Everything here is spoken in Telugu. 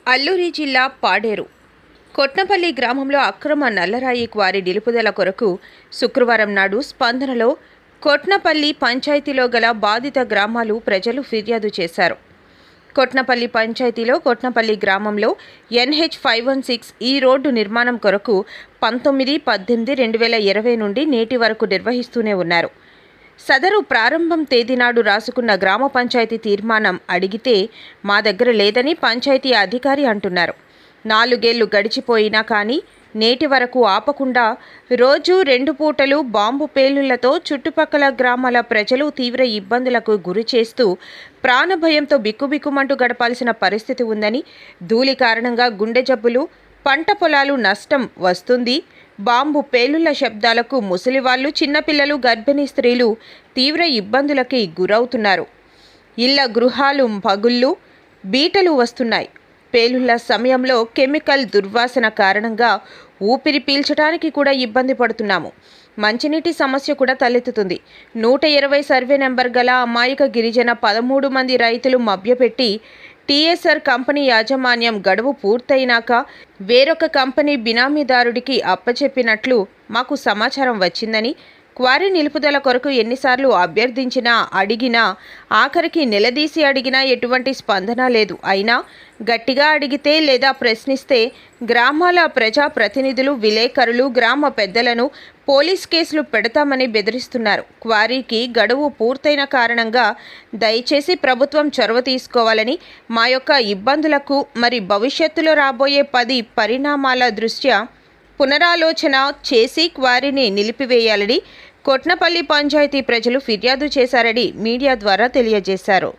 అల్లూరి జిల్లా పాడేరు కొట్నపల్లి గ్రామంలో అక్రమ నల్లరాయి క్వారీ నిలుపుదల కొరకు శుక్రవారం నాడు స్పందనలో కొట్నపల్లి పంచాయతీలో గల బాధిత గ్రామాలు ప్రజలు ఫిర్యాదు చేశారు. కొట్నపల్లి పంచాయతీలో కొట్నపల్లి గ్రామంలో NH 516 ఈ రోడ్డు నిర్మాణం కొరకు 19/18/2020 నుండి నేటి వరకు నిర్వహిస్తూనే ఉన్నారు. సదరు ప్రారంభం తేదీ నాడు రాసుకున్న గ్రామ పంచాయతీ తీర్మానం అడిగితే మా దగ్గర లేదని పంచాయతీ అధికారి అంటున్నారు. 4 ఏళ్లు గడిచిపోయినా కానీ నేటి వరకు ఆపకుండా రోజు 2 పూటలు బాంబు పేలుళ్లతో చుట్టుపక్కల గ్రామాల ప్రజలు తీవ్ర ఇబ్బందులకు గురి చేస్తూ ప్రాణభయంతో బిక్కుబిక్కుమంటూ గడపాల్సిన పరిస్థితి ఉందని, ధూళి కారణంగా గుండె జబ్బులు, పంట పొలాలు నష్టం వస్తుంది. బాంబు పేలుళ్ల శబ్దాలకు ముసలివాళ్లు, చిన్నపిల్లలు, గర్భిణీ స్త్రీలు తీవ్ర ఇబ్బందులకి గురవుతున్నారు. ఇళ్ల గృహాలు పగుళ్ళు, బీటలు వస్తున్నాయి. పేలుళ్ల సమయంలో కెమికల్ దుర్వాసన కారణంగా ఊపిరి పీల్చడానికి కూడా ఇబ్బంది పడుతున్నాము. మంచినీటి సమస్య కూడా తలెత్తుతుంది. 120 సర్వే నెంబర్ గల అమాయక గిరిజన 13 మంది రైతులు మభ్యపెట్టి TSR కంపెనీ యాజమాన్యం గడువు పూర్తయినాక వేరొక కంపెనీ బినామీదారుడికి అప్పచెప్పినట్లు మాకు సమాచారం వచ్చిందని, క్వారీ నిలుపుదల కొరకు ఎన్నిసార్లు అభ్యర్థించినా అడిగినా, ఆఖరికి నిలదీసి అడిగినా ఎటువంటి స్పందన లేదు. అయినా గట్టిగా అడిగితే లేదా ప్రశ్నిస్తే గ్రామాల ప్రజా ప్రతినిధులు, విలేకరులు, గ్రామ పెద్దలను పోలీస్ కేసులు పెడతామని బెదిరిస్తున్నారు. క్వారీకి గడువు పూర్తయిన కారణంగా దయచేసి ప్రభుత్వం చొరవ తీసుకోవాలని, మా యొక్క ఇబ్బందులకు మరి భవిష్యత్తులో రాబోయే 10 పరిణామాల దృష్ట్యా పునరాలోచన చేసి క్వారీని నిలిపివేయాలని కొట్నపల్లి పంచాయతీ ప్రజలు ఫిర్యాదు చేశారని మీడియా ద్వారా తెలియజేశారు.